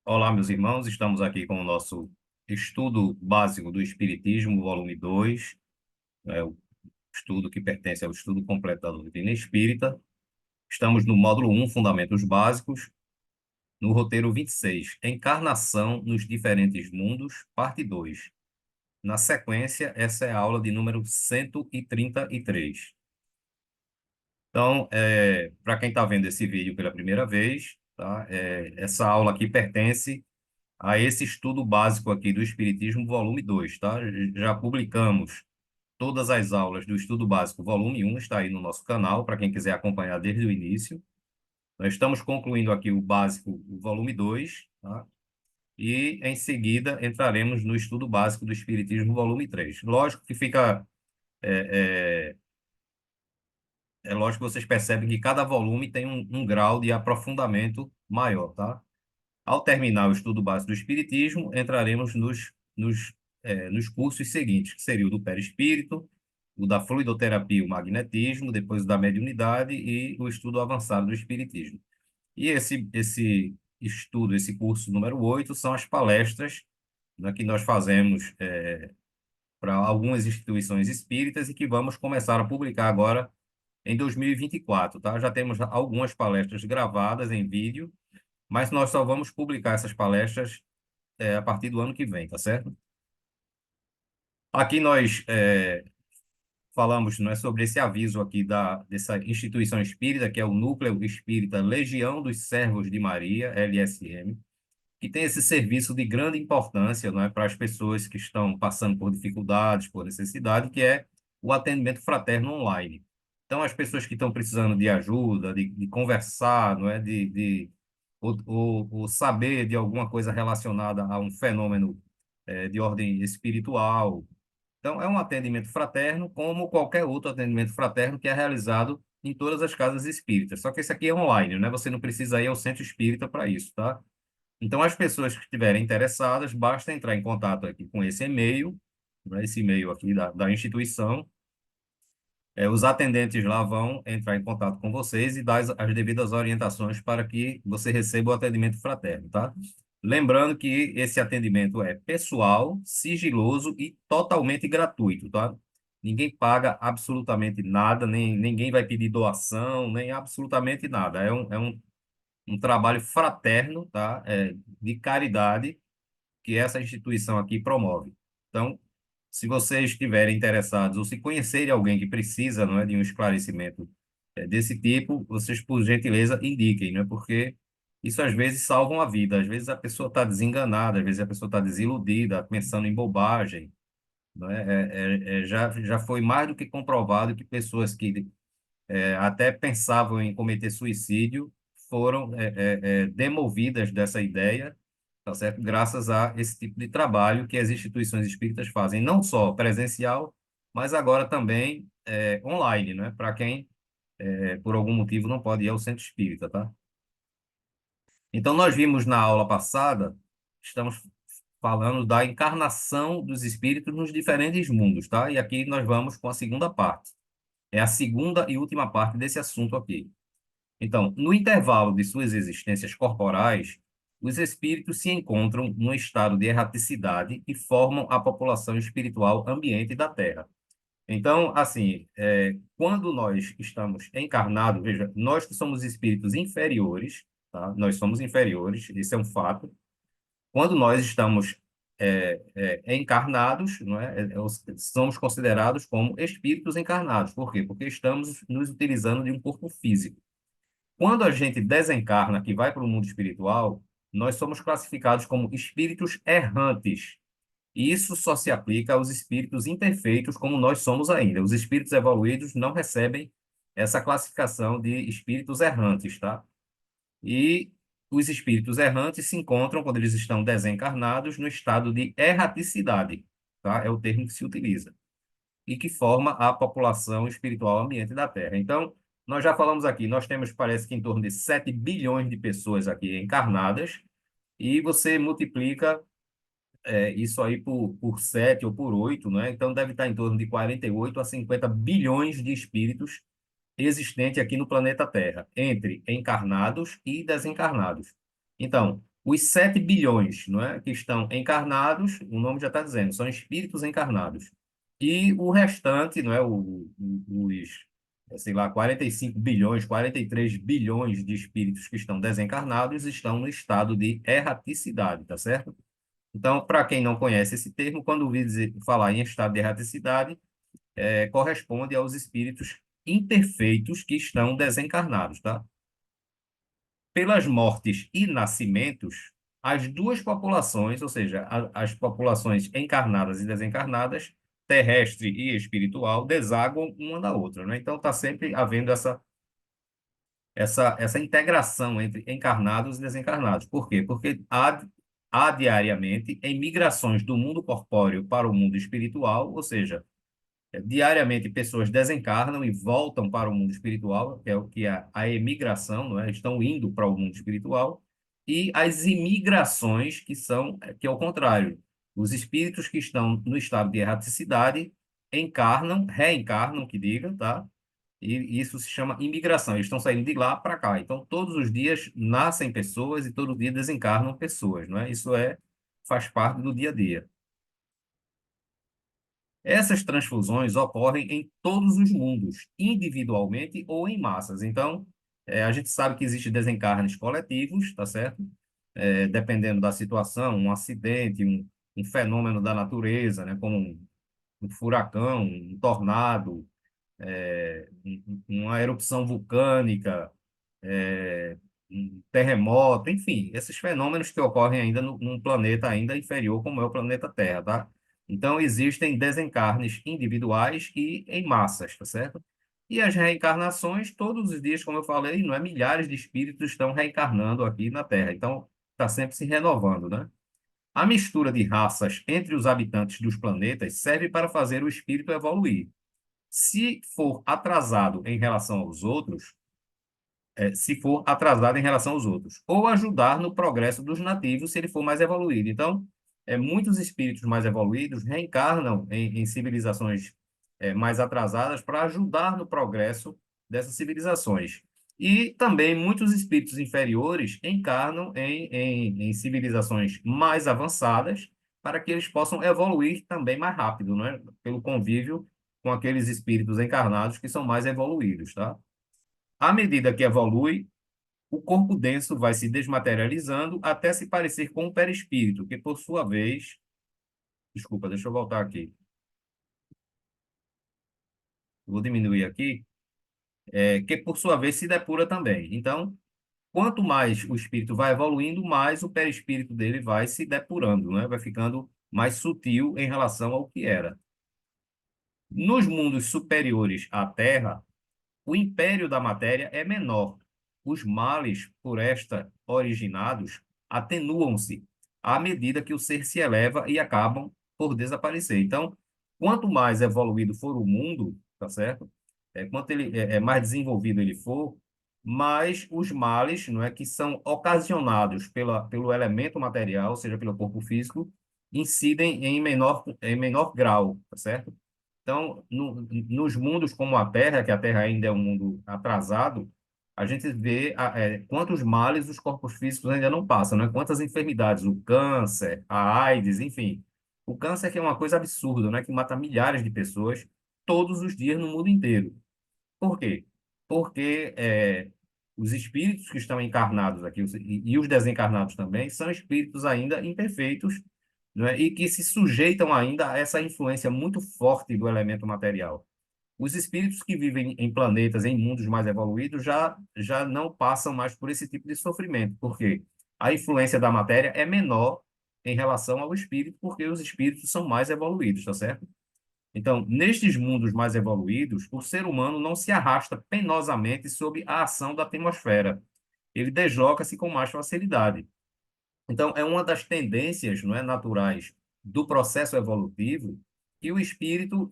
Olá, meus irmãos, estamos aqui com o nosso estudo básico do Espiritismo, volume 2, o estudo que pertence ao estudo completo da doutrina espírita. Estamos no módulo 1, Fundamentos Básicos, no roteiro 26, Encarnação nos Diferentes Mundos, parte 2. Na sequência, essa é a aula de número 133. Então, para quem está vendo esse vídeo pela primeira vez, tá? Essa aula aqui pertence a esse estudo básico aqui do Espiritismo, volume 2, tá? Já publicamos todas as aulas do estudo básico, volume 1, está aí no nosso canal, para quem quiser acompanhar desde o início. Nós estamos concluindo aqui o básico, o volume 2, tá? E, em seguida, entraremos no estudo básico do Espiritismo, volume 3. Lógico que fica... É, lógico que vocês percebem que cada volume tem um grau de aprofundamento maior, tá? Ao terminar o estudo básico do Espiritismo, entraremos nos cursos seguintes, que seria o do perispírito, o da fluidoterapia e o magnetismo, depois o da mediunidade e o estudo avançado do Espiritismo. E esse estudo, esse curso número 8, são as palestras, né, que nós fazemos para algumas instituições espíritas e que vamos começar a publicar agora em 2024, tá? Já temos algumas palestras gravadas em vídeo, mas nós só vamos publicar essas palestras a partir do ano que vem, tá certo? Aqui nós falamos, não é, sobre esse aviso aqui dessa instituição espírita, que é o Núcleo Espírita Legião dos Servos de Maria, LSM, que tem esse serviço de grande importância, não é, para as pessoas que estão passando por dificuldades, por necessidade, que é o atendimento fraterno online. Então, as pessoas que estão precisando de ajuda, de conversar, não é, ou saber de alguma coisa relacionada a um fenômeno de ordem espiritual. Então, é um atendimento fraterno, como qualquer outro atendimento fraterno que é realizado em todas as casas espíritas. Só que esse aqui é online, né? Você não precisa ir ao centro espírita para isso, tá? Então, as pessoas que estiverem interessadas, basta entrar em contato aqui com esse e-mail, né? Esse e-mail aqui da instituição. Os atendentes lá vão entrar em contato com vocês e dar as devidas orientações para que você receba o atendimento fraterno, tá? Lembrando que esse atendimento é pessoal, sigiloso e totalmente gratuito, tá? Ninguém paga absolutamente nada, nem ninguém vai pedir doação, nem absolutamente nada. É um trabalho fraterno, tá? De caridade que essa instituição aqui promove. Então, se vocês estiverem interessados ou se conhecerem alguém que precisa, não é, de um esclarecimento desse tipo, vocês, por gentileza, indiquem, não é? Porque isso às vezes salva uma vida, às vezes a pessoa está desenganada, às vezes a pessoa está desiludida, pensando em bobagem, não é? Já foi mais do que comprovado que pessoas que até pensavam em cometer suicídio foram demovidas dessa ideia, tá certo? Graças a esse tipo de trabalho que as instituições espíritas fazem, não só presencial, mas agora também online, né? Para quem, por algum motivo, não pode ir ao centro espírita, tá? Então, nós vimos na aula passada, estamos falando da encarnação dos espíritos nos diferentes mundos, tá? E aqui nós vamos com a segunda parte. É a segunda e última parte desse assunto aqui. Então, no intervalo de suas existências corporais, os espíritos se encontram num estado de erraticidade e formam a população espiritual ambiente da Terra. Então, assim, quando nós estamos encarnados, veja, nós que somos espíritos inferiores, tá? Nós somos inferiores, isso é um fato. Quando nós estamos encarnados, não é? Somos considerados como espíritos encarnados. Por quê? Porque estamos nos utilizando de um corpo físico. Quando a gente desencarna, que vai para o mundo espiritual, nós somos classificados como espíritos errantes. E isso só se aplica aos espíritos imperfeitos, como nós somos ainda. Os espíritos evoluídos não recebem essa classificação de espíritos errantes, tá? E os espíritos errantes se encontram, quando eles estão desencarnados, no estado de erraticidade, tá? É o termo que se utiliza e que forma a população espiritual ambiente da Terra. Então, nós já falamos aqui, nós temos, parece que em torno de 7 bilhões de pessoas aqui encarnadas, e você multiplica isso aí por 7 ou por 8, né? Então, deve estar em torno de 48 a 50 bilhões de espíritos existentes aqui no planeta Terra, entre encarnados e desencarnados. Então, Os 7 bilhões, não é, que estão encarnados, o nome já está dizendo, são espíritos encarnados. E o restante, não é, os, sei lá, 45 bilhões, 43 bilhões de espíritos que estão desencarnados estão no estado de erraticidade, tá certo? Então, para quem não conhece esse termo, quando ouvir falar em estado de erraticidade, corresponde aos espíritos imperfeitos que estão desencarnados, tá? Pelas mortes e nascimentos, as duas populações, ou seja, as populações encarnadas e desencarnadas, terrestre e espiritual, desaguam uma da outra, né? Então, está sempre havendo essa integração entre encarnados e desencarnados. Por quê? Porque há diariamente em migrações do mundo corpóreo para o mundo espiritual, ou seja, diariamente pessoas desencarnam e voltam para o mundo espiritual, que é o que é a emigração, não é? Estão indo para o mundo espiritual, e as imigrações, que é o contrário. Os espíritos que estão no estado de erraticidade encarnam, reencarnam, que diga, tá? E isso se chama imigração. Eles estão saindo de lá para cá. Então, todos os dias nascem pessoas e todo dia desencarnam pessoas, não é? Isso faz parte do dia a dia. Essas transfusões ocorrem em todos os mundos, individualmente ou em massas. Então, a gente sabe que existem desencarnes coletivos, tá certo? Dependendo da situação, um acidente, um fenômeno da natureza, né? Como um furacão, um tornado, uma erupção vulcânica, um terremoto, enfim, esses fenômenos que ocorrem ainda num planeta ainda inferior, como é o planeta Terra, tá? Então, existem desencarnes individuais e em massas, tá certo? E as reencarnações, todos os dias, como eu falei, não é milhares de espíritos estão reencarnando aqui na Terra. Então, está sempre se renovando, né? A mistura de raças entre os habitantes dos planetas serve para fazer o espírito evoluir. Se for atrasado em relação aos outros, se for atrasado em relação aos outros, ou ajudar no progresso dos nativos se ele for mais evoluído. Então, muitos espíritos mais evoluídos reencarnam em civilizações mais atrasadas para ajudar no progresso dessas civilizações. E também muitos espíritos inferiores encarnam em civilizações mais avançadas para que eles possam evoluir também mais rápido, né? Pelo convívio com aqueles espíritos encarnados que são mais evoluídos, tá? À medida que evolui, o corpo denso vai se desmaterializando até se parecer com o perispírito, que por sua vez, desculpa, deixa eu voltar aqui, vou diminuir aqui, que por sua vez se depura também. Então, quanto mais o espírito vai evoluindo, mais o perispírito dele vai se depurando, né? Vai ficando mais sutil em relação ao que era. Nos mundos superiores à Terra, o império da matéria é menor. Os males por esta originados atenuam-se à medida que o ser se eleva e acabam por desaparecer. Então, quanto mais evoluído for o mundo, tá certo? Quanto ele mais desenvolvido ele for, mais os males, não é, que são ocasionados pelo elemento material, ou seja, pelo corpo físico, incidem em menor grau, tá certo? Então, nos mundos como a Terra, que a Terra ainda é um mundo atrasado, a gente vê quantos males os corpos físicos ainda não passam, né? Quantas enfermidades, o câncer, a AIDS, enfim. O câncer que é uma coisa absurda, né? Que mata milhares de pessoas todos os dias no mundo inteiro. Por quê? Porque os espíritos que estão encarnados aqui, e os desencarnados também, são espíritos ainda imperfeitos, né? E que se sujeitam ainda a essa influência muito forte do elemento material. Os espíritos que vivem em planetas, em mundos mais evoluídos, já não passam mais por esse tipo de sofrimento, porque a influência da matéria é menor em relação ao espírito, porque os espíritos são mais evoluídos, tá certo? Então, nestes mundos mais evoluídos, o ser humano não se arrasta penosamente sob a ação da atmosfera. Ele desloca-se com mais facilidade. Então, é uma das tendências, não é, naturais do processo evolutivo que o espírito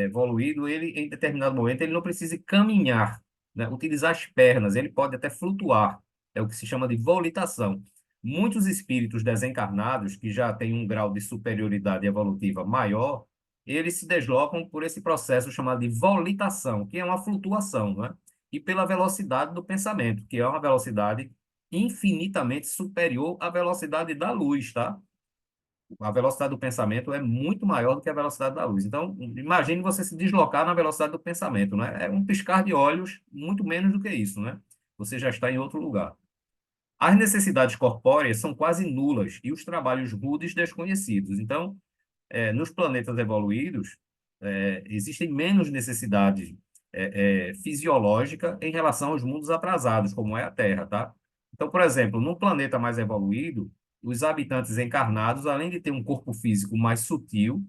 evoluído, ele, em determinado momento, ele não precisa caminhar, né, utilizar as pernas, ele pode até flutuar. É o que se chama de volitação. Muitos espíritos desencarnados, que já têm um grau de superioridade evolutiva maior, eles se deslocam por esse processo chamado de volitação, que é uma flutuação, não é? E pela velocidade do pensamento, que é uma velocidade infinitamente superior à velocidade da luz, tá? A velocidade do pensamento é muito maior do que a velocidade da luz. Então, imagine você se deslocar na velocidade do pensamento, né? É um piscar de olhos, muito menos do que isso, né? Você já está em outro lugar. As necessidades corpóreas são quase nulas e os trabalhos rudes desconhecidos. Então, nos planetas evoluídos, existem menos necessidade fisiológica em relação aos mundos atrasados, como é a Terra, tá? Então, por exemplo, num planeta mais evoluído, os habitantes encarnados, além de ter um corpo físico mais sutil,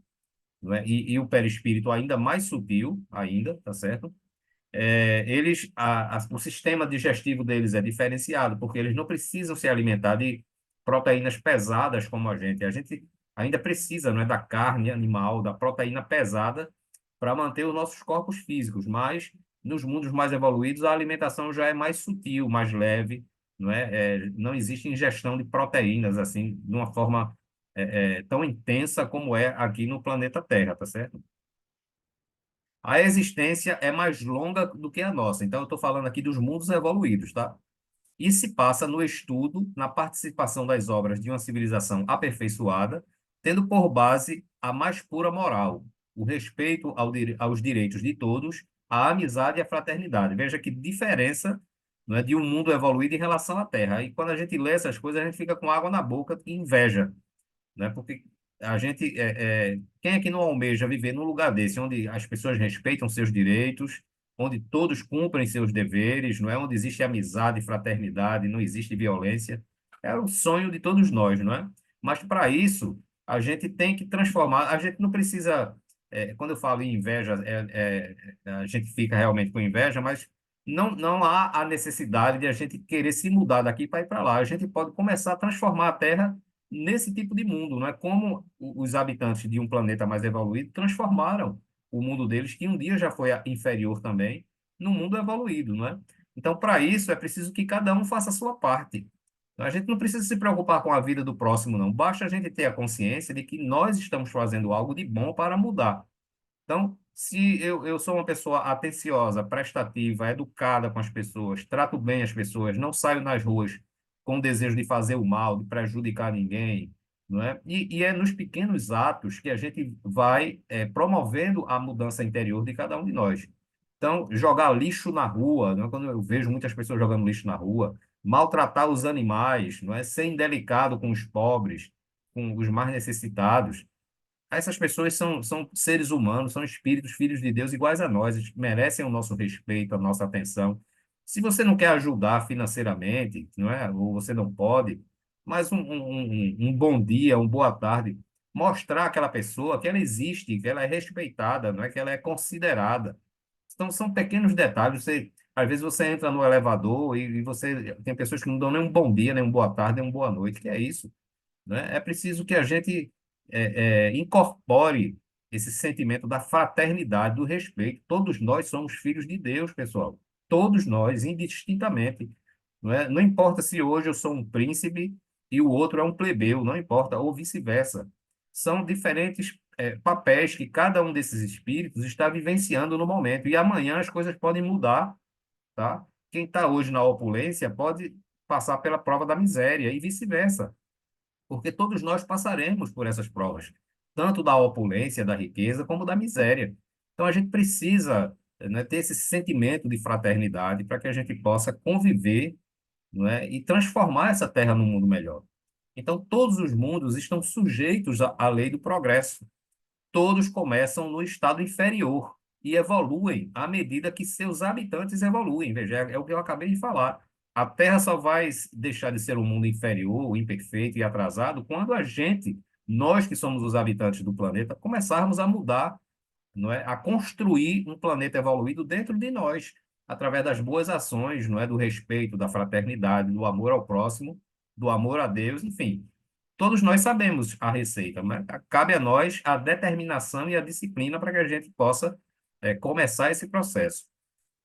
não é? E o perispírito ainda mais sutil, ainda, tá certo? O sistema digestivo deles é diferenciado, porque eles não precisam se alimentar de proteínas pesadas como a gente. A gente ainda precisa, não é, da carne animal, da proteína pesada para manter os nossos corpos físicos, mas nos mundos mais evoluídos a alimentação já é mais sutil, mais leve, não é? Não existe ingestão de proteínas assim de uma forma tão intensa como é aqui no planeta Terra, tá certo? A existência é mais longa do que a nossa. Então, eu estou falando aqui dos mundos evoluídos, tá? E se passa no estudo, na participação das obras de uma civilização aperfeiçoada, tendo por base a mais pura moral, o respeito aos direitos de todos, a amizade e a fraternidade. Veja que diferença, não é, de um mundo evoluído em relação à Terra. E quando a gente lê essas coisas, a gente fica com água na boca e inveja, né? Porque a gente, quem é que não almeja viver num lugar desse, onde as pessoas respeitam seus direitos, onde todos cumprem seus deveres, não é? Onde existe amizade, fraternidade, não existe violência. É o sonho de todos nós, não é? Mas para isso, a gente tem que transformar, a gente não precisa, quando eu falo em inveja, a gente fica realmente com inveja, mas não há a necessidade de a gente querer se mudar daqui para ir para lá. A gente pode começar a transformar a Terra nesse tipo de mundo, não é? Como os habitantes de um planeta mais evoluído transformaram o mundo deles, que um dia já foi inferior também, no mundo evoluído, não é? Então, para isso, é preciso que cada um faça a sua parte. A gente não precisa se preocupar com a vida do próximo, não. Basta a gente ter a consciência de que nós estamos fazendo algo de bom para mudar. Então, se eu sou uma pessoa atenciosa, prestativa, educada com as pessoas, trato bem as pessoas, não saio nas ruas com o desejo de fazer o mal, de prejudicar ninguém, não é? E é nos pequenos atos que a gente vai promovendo a mudança interior de cada um de nós. Então, jogar lixo na rua, não é? Quando eu vejo muitas pessoas jogando lixo na rua, maltratar os animais, não é? Ser indelicado com os pobres, com os mais necessitados. Essas pessoas são seres humanos, são espíritos, filhos de Deus, iguais a nós, eles merecem o nosso respeito, a nossa atenção. Se você não quer ajudar financeiramente, não é? Ou você não pode, mas um bom dia, uma boa tarde, mostrar àquela pessoa que ela existe, que ela é respeitada, não é? Que ela é considerada. Então, são pequenos detalhes. Às vezes você entra no elevador e você tem pessoas que não dão nem um bom dia, nem uma boa tarde, nem uma boa noite. Que é isso? Né? É preciso que a gente incorpore esse sentimento da fraternidade, do respeito. Todos nós somos filhos de Deus, pessoal. Todos nós, indistintamente. Não é? Não importa se hoje eu sou um príncipe e o outro é um plebeu, não importa, ou vice-versa. São diferentes papéis que cada um desses espíritos está vivenciando no momento. E amanhã as coisas podem mudar, tá? Quem está hoje na opulência pode passar pela prova da miséria e vice-versa, porque todos nós passaremos por essas provas, tanto da opulência, da riqueza, como da miséria. Então a gente precisa, né, ter esse sentimento de fraternidade para que a gente possa conviver, não é, e transformar essa terra num mundo melhor. Então todos os mundos estão sujeitos à lei do progresso. Todos começam no estado inferior e evoluem à medida que seus habitantes evoluem. Veja, é o que eu acabei de falar. A Terra só vai deixar de ser um mundo inferior, imperfeito e atrasado quando a gente, nós que somos os habitantes do planeta, começarmos a mudar, não é? A construir um planeta evoluído dentro de nós, através das boas ações, não é? Do respeito, da fraternidade, do amor ao próximo, do amor a Deus, enfim. Todos nós sabemos a receita, mas cabe a nós a determinação e a disciplina para que a gente possa começar esse processo.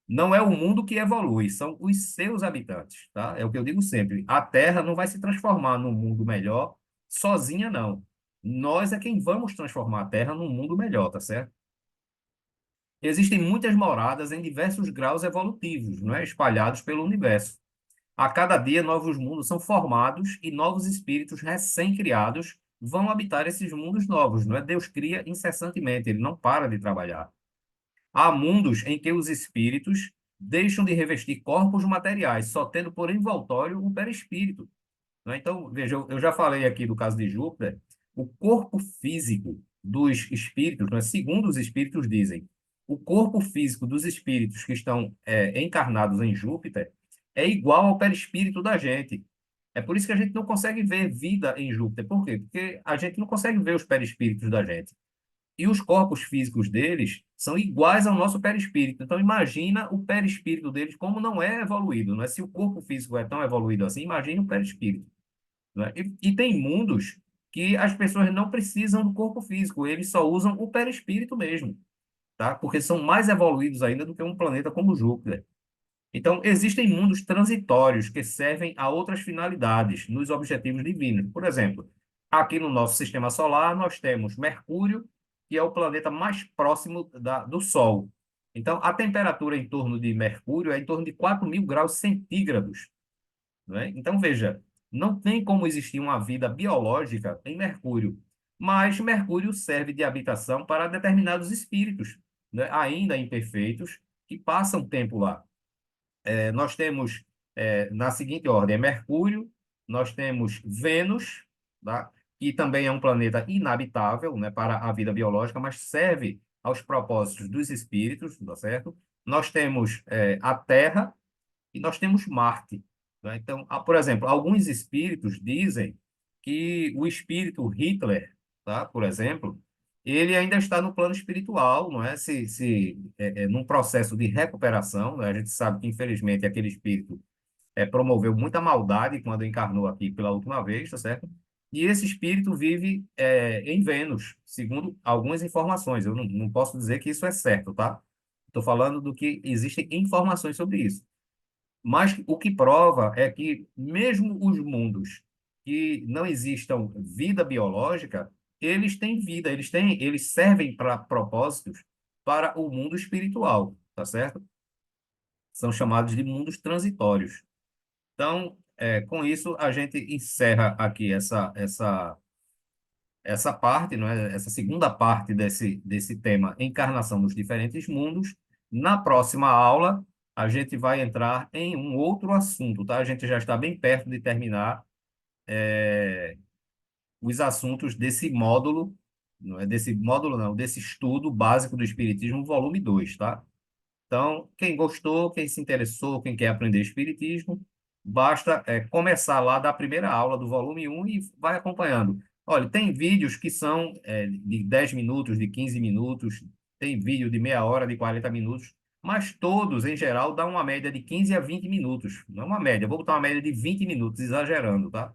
Não é o mundo que evolui, são os seus habitantes, tá? É o que eu digo sempre. A Terra não vai se transformar num mundo melhor sozinha, não. Nós é quem vamos transformar a Terra num mundo melhor, tá certo? Existem muitas moradas em diversos graus evolutivos, não é? Espalhados pelo universo. A cada dia, novos mundos são formados e novos espíritos recém-criados vão habitar esses mundos novos, não é? Deus cria incessantemente, ele não para de trabalhar. Há mundos em que os espíritos deixam de revestir corpos materiais, só tendo por envoltório o perispírito. Né? Então, veja, eu já falei aqui do caso de Júpiter, o corpo físico dos espíritos, né, segundo os espíritos dizem, o corpo físico dos espíritos que estão encarnados em Júpiter é igual ao perispírito da gente. É por isso que a gente não consegue ver vida em Júpiter. Por quê? Porque a gente não consegue ver os perispíritos da gente. E os corpos físicos deles são iguais ao nosso perispírito. Então, imagina o perispírito deles como não é evoluído. Não é? Se o corpo físico é tão evoluído assim, imagine o perispírito. Né? E tem mundos que as pessoas não precisam do corpo físico, eles só usam o perispírito mesmo, tá? Porque são mais evoluídos ainda do que um planeta como Júpiter. Então, existem mundos transitórios que servem a outras finalidades nos objetivos divinos. Por exemplo, aqui no nosso sistema solar, nós temos Mercúrio, que é o planeta mais próximo do Sol. Então, a temperatura em torno de Mercúrio é em torno de 4.000 graus centígrados. Né? Então, veja, não tem como existir uma vida biológica em Mercúrio, mas Mercúrio serve de habitação para determinados espíritos, né? Ainda imperfeitos, que passam tempo lá. Nós temos, na seguinte ordem, Mercúrio, nós temos Vênus, tá? Que também é um planeta inabitável, né, para a vida biológica, mas serve aos propósitos dos espíritos, tá certo? Nós temos, a Terra, e nós temos Marte. Né? Então, por exemplo, alguns espíritos dizem que o espírito Hitler, tá? Por exemplo, ele ainda está no plano espiritual, não é? Num processo de recuperação, né? A gente sabe que, infelizmente, aquele espírito promoveu muita maldade quando encarnou aqui pela última vez, tá certo? E esse espírito vive em Vênus, segundo algumas informações. Eu não posso dizer que isso é certo, tá? Estou falando do que existem informações sobre isso. Mas o que prova é que mesmo os mundos que não existam vida biológica, eles têm vida, eles servem para propósitos para o mundo espiritual, tá certo? São chamados de mundos transitórios. Então, com isso, a gente encerra aqui essa parte, não é? Essa segunda parte desse tema, encarnação nos diferentes mundos. Na próxima aula, a gente vai entrar em um outro assunto, tá? A gente já está bem perto de terminar os assuntos desse módulo, não é desse módulo, não, desse estudo básico do Espiritismo, volume 2, tá? Então, quem gostou, quem se interessou, quem quer aprender Espiritismo, basta começar lá da primeira aula do volume um e vai acompanhando. Olha, tem vídeos que são de 10 minutos, de 15 minutos, tem vídeo de meia hora, de 40 minutos, mas todos, em geral, dão uma média de 15 a 20 minutos. Não é uma média, vou botar uma média de 20 minutos, exagerando, tá?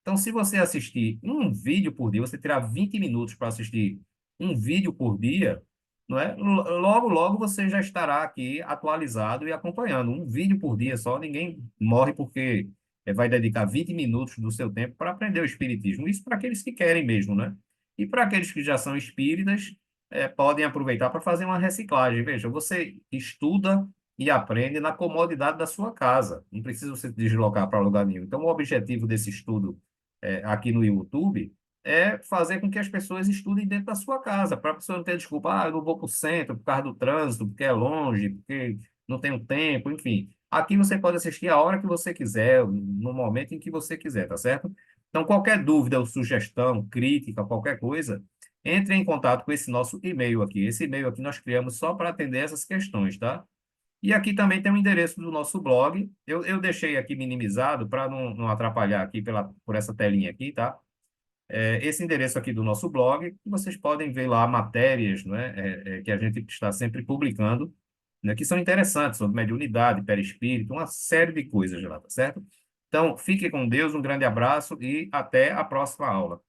Então, se você assistir um vídeo por dia, você tirar 20 minutos para assistir um vídeo por dia, não é? Logo, logo você já estará aqui atualizado e acompanhando. Um vídeo por dia só, ninguém morre porque vai dedicar 20 minutos do seu tempo para aprender o espiritismo. Isso para aqueles que querem mesmo, né? E para aqueles que já são espíritas, podem aproveitar para fazer uma reciclagem. Veja, você estuda e aprende na comodidade da sua casa. Não precisa você se deslocar para lugar nenhum. Então, o objetivo desse estudo aqui no YouTube é fazer com que as pessoas estudem dentro da sua casa, para a pessoa não ter desculpa, eu não vou para o centro por causa do trânsito, porque é longe, porque não tenho tempo, enfim. Aqui você pode assistir a hora que você quiser, no momento em que você quiser, tá certo? Então, qualquer dúvida ou sugestão, crítica, qualquer coisa, entre em contato com esse nosso e-mail aqui. Esse e-mail aqui nós criamos só para atender essas questões, tá? E aqui também tem o endereço do nosso blog. Eu deixei aqui minimizado para não atrapalhar aqui por essa telinha aqui, tá? Esse endereço aqui do nosso blog, vocês podem ver lá matérias, né, que a gente está sempre publicando, né, que são interessantes, sobre mediunidade, perispírito, uma série de coisas lá, tá certo? Então, fique com Deus, um grande abraço e até a próxima aula.